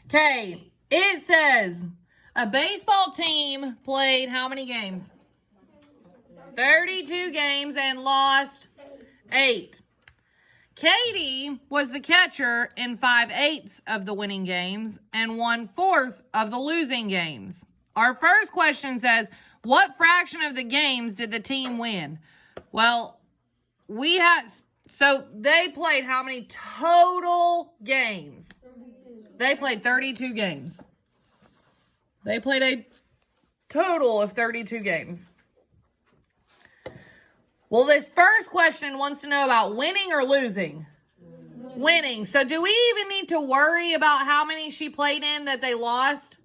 Okay, it says a baseball team played how many games? 32 games and lost 8. Katie was the catcher in 5/8 of the winning games and 1/4 of the losing games. Our first question says, what fraction of the games did the team win? Well, so they played how many total games? They played 32 games. They played a total of 32 games. Well, this first question wants to know about winning or losing. Winning. So do we even need to worry about how many she played in that they lost?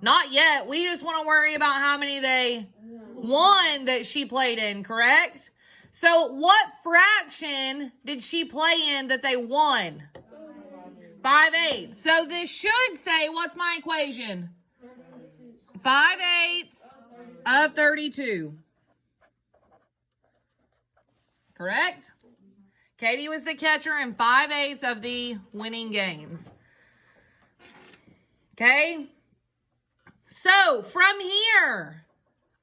Not yet. We just want to worry about how many they won that she played in, correct? So what fraction did she play in that they won? 5/8. So this should say, what's my equation? 5/8 of 32. Correct? Katie was the catcher in 5/8 of the winning games. Okay? So, from here,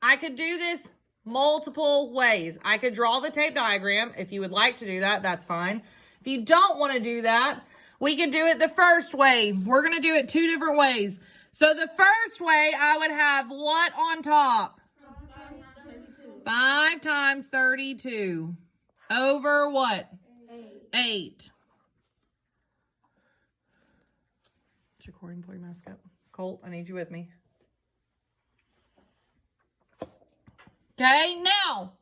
I could do this multiple ways. I could draw the tape diagram. If you would like to do that, that's fine. If you don't want to do that, we could do it the first way. We're going to do it 2 different ways. So, the first way, I would have what on top? 5 times 32. Over what? 8. Is recording pull your mask up? Colt, I need you with me. Okay, now,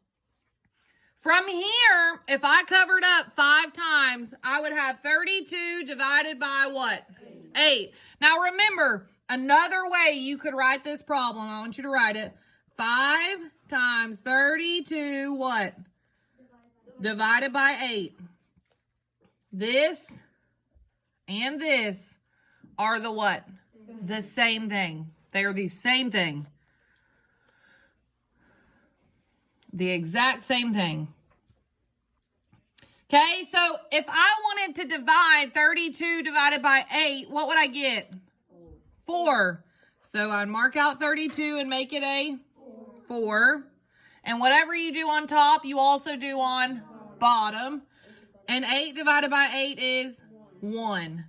from here, if I covered up 5 times, I would have 32 divided by what? 8. Now, remember, another way you could write this problem, I want you to write it. 5 times 32, what? Divided by 8. This and this are the what? The same thing. They are the same thing. The exact same thing. Okay, so if I wanted to divide 32 divided by 8, what would I get? 4. So I'd mark out 32 and make it a 4. And whatever you do on top, you also do on bottom. And 8 divided by 8 is 1.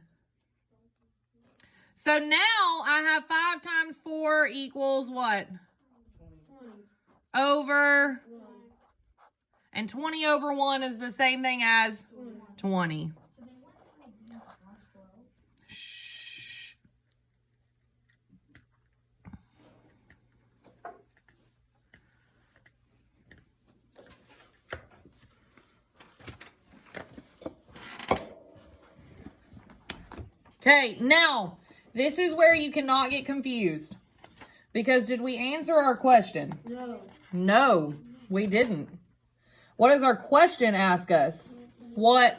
So now I have 5 times 4 equals what? 20. Over. And 20 over 1 is the same thing as 20. Shh. Okay, now, this is where you cannot get confused. Because did we answer our question? No. No, we didn't. What does our question ask us? What?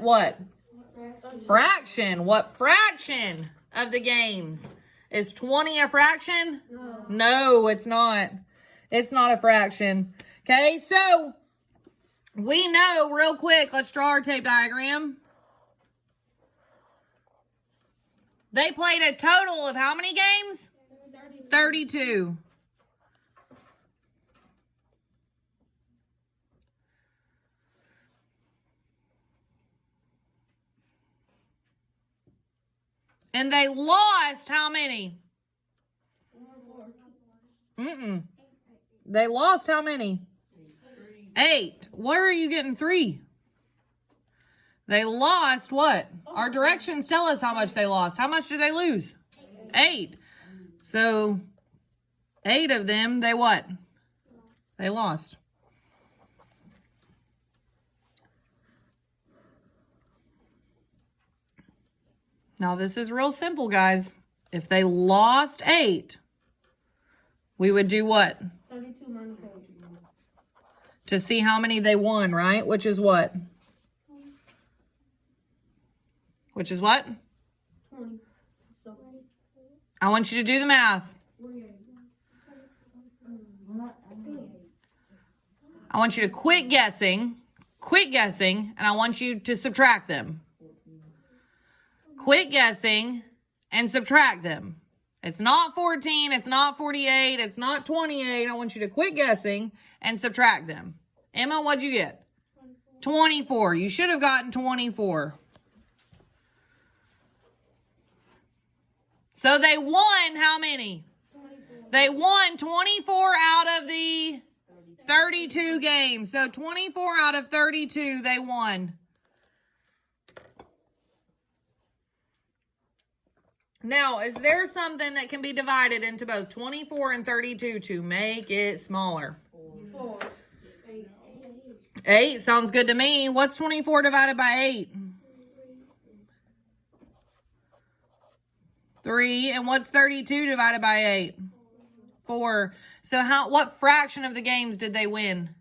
Fraction. What fraction of the games? Is 20 a fraction? No. No, it's not. It's not a fraction. Okay, so we know real quick. Let's draw our tape diagram. They played a total of how many games? 32. And they lost how many? They lost how many? 8. Where are you getting 3? They lost what? Our directions tell us how much they lost. How much did they lose? 8. So 8 of them, they what? They lost. Now, this is real simple, guys. If they lost 8, we would do what? 32 minus 8. To see how many they won, right? Which is what? Which is what? 20. So, I want you to do the math. I want you to quit guessing, and I want you to subtract them. Quit guessing and subtract them. It's not 14, it's not 48, it's not 28. I want you to quit guessing and subtract them. Emma, what'd you get? 24. You should have gotten 24. So they won how many? 24. They won 24 out of the 32 games. So 24 out of 32 they won. Now, is there something that can be divided into both 24 and 32 to make it smaller? 4. 8 sounds good to me. What's 24 divided by 8? 3. And what's 32 divided by 8? 4. So what fraction of the games did they win?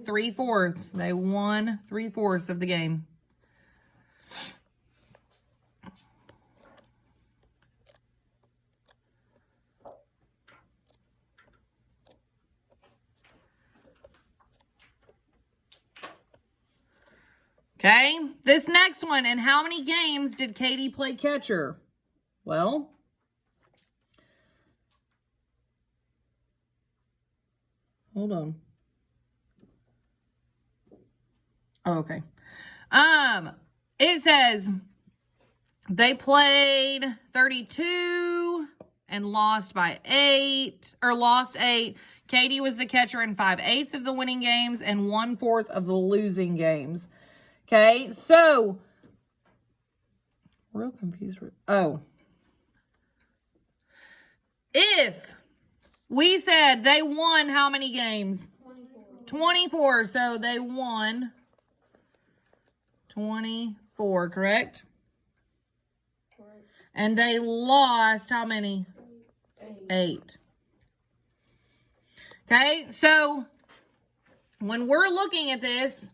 3/4. They won 3/4 of the game. Okay, this next one. In how many games did Katie play catcher? Well, hold on. Oh, okay. It says they played 32 and lost by 8, or lost 8. Katie was the catcher in 5/8 of the winning games and 1/4 of the losing games. Okay, so real confused. Oh, if we said they won how many games? 24. So they won 24, correct? And they lost how many? 8. Okay, so when we're looking at this,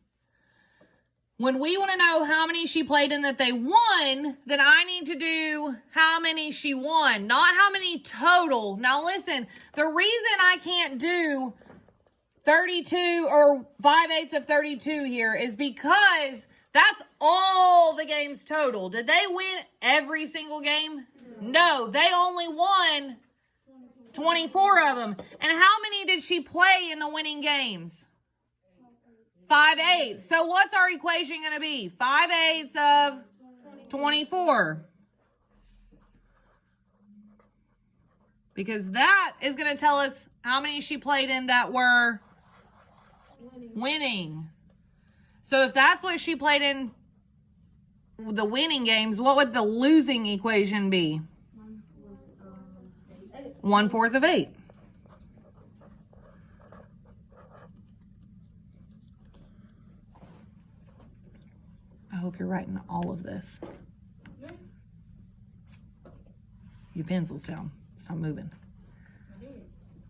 when we want to know how many she played in that they won, then I need to do how many she won, not how many total. Now listen, the reason I can't do 32 or 5/8 of 32 here is because that's all the games total. Did they win every single game? No, they only won 24 of them. And how many did she play in the winning games? 5/8. So what's our equation going to be? 5/8 of 24. Because that is going to tell us how many she played in that were winning. So if that's what she played in the winning games, what would the losing equation be? 1/4 of 8. I hope you're writing all of this. Your pencil's down. It's not moving.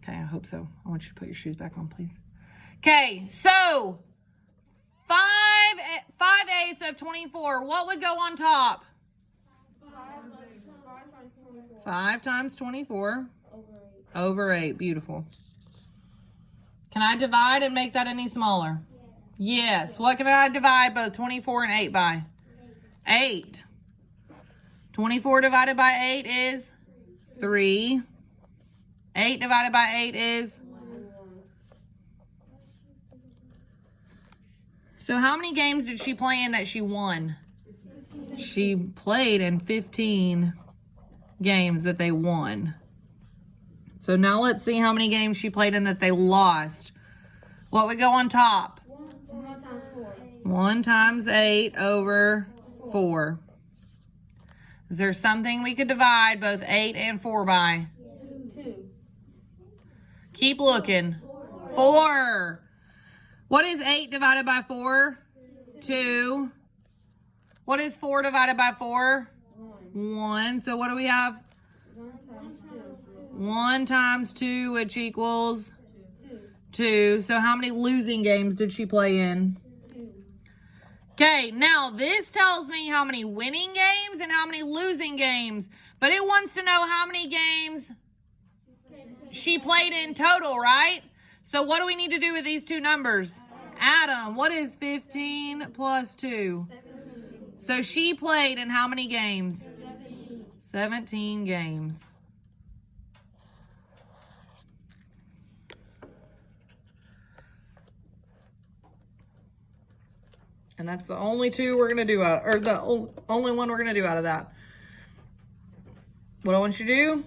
Okay, I hope so. I want you to put your shoes back on, please. Okay, so 5/8 of 24. What would go on top? 5 times 24 over 8. Beautiful. Can I divide and make that any smaller? Yes. What can I divide both 24 and 8 by? 8. 24 divided by 8 is 3. 8 divided by 8 is... So how many games did she play in that she won? She played in 15 games that they won. So now let's see how many games she played in that they lost. What would go on top? 1 times 8 over 4. Is there something we could divide both 8 and 4 by? 2. Keep looking. 4. What is 8 divided by 4? 2. What is 4 divided by 4? 1. So what do we have? 1 times 2, which equals 2. So how many losing games did she play in? Okay, now this tells me how many winning games and how many losing games. But it wants to know how many games she played in total, right? So what do we need to do with these two numbers? Add them. What is 15 plus 2? So she played in how many games? 17 games. And that's the only two we're going to do out, or the only one we're going to do out of that. What I want you to do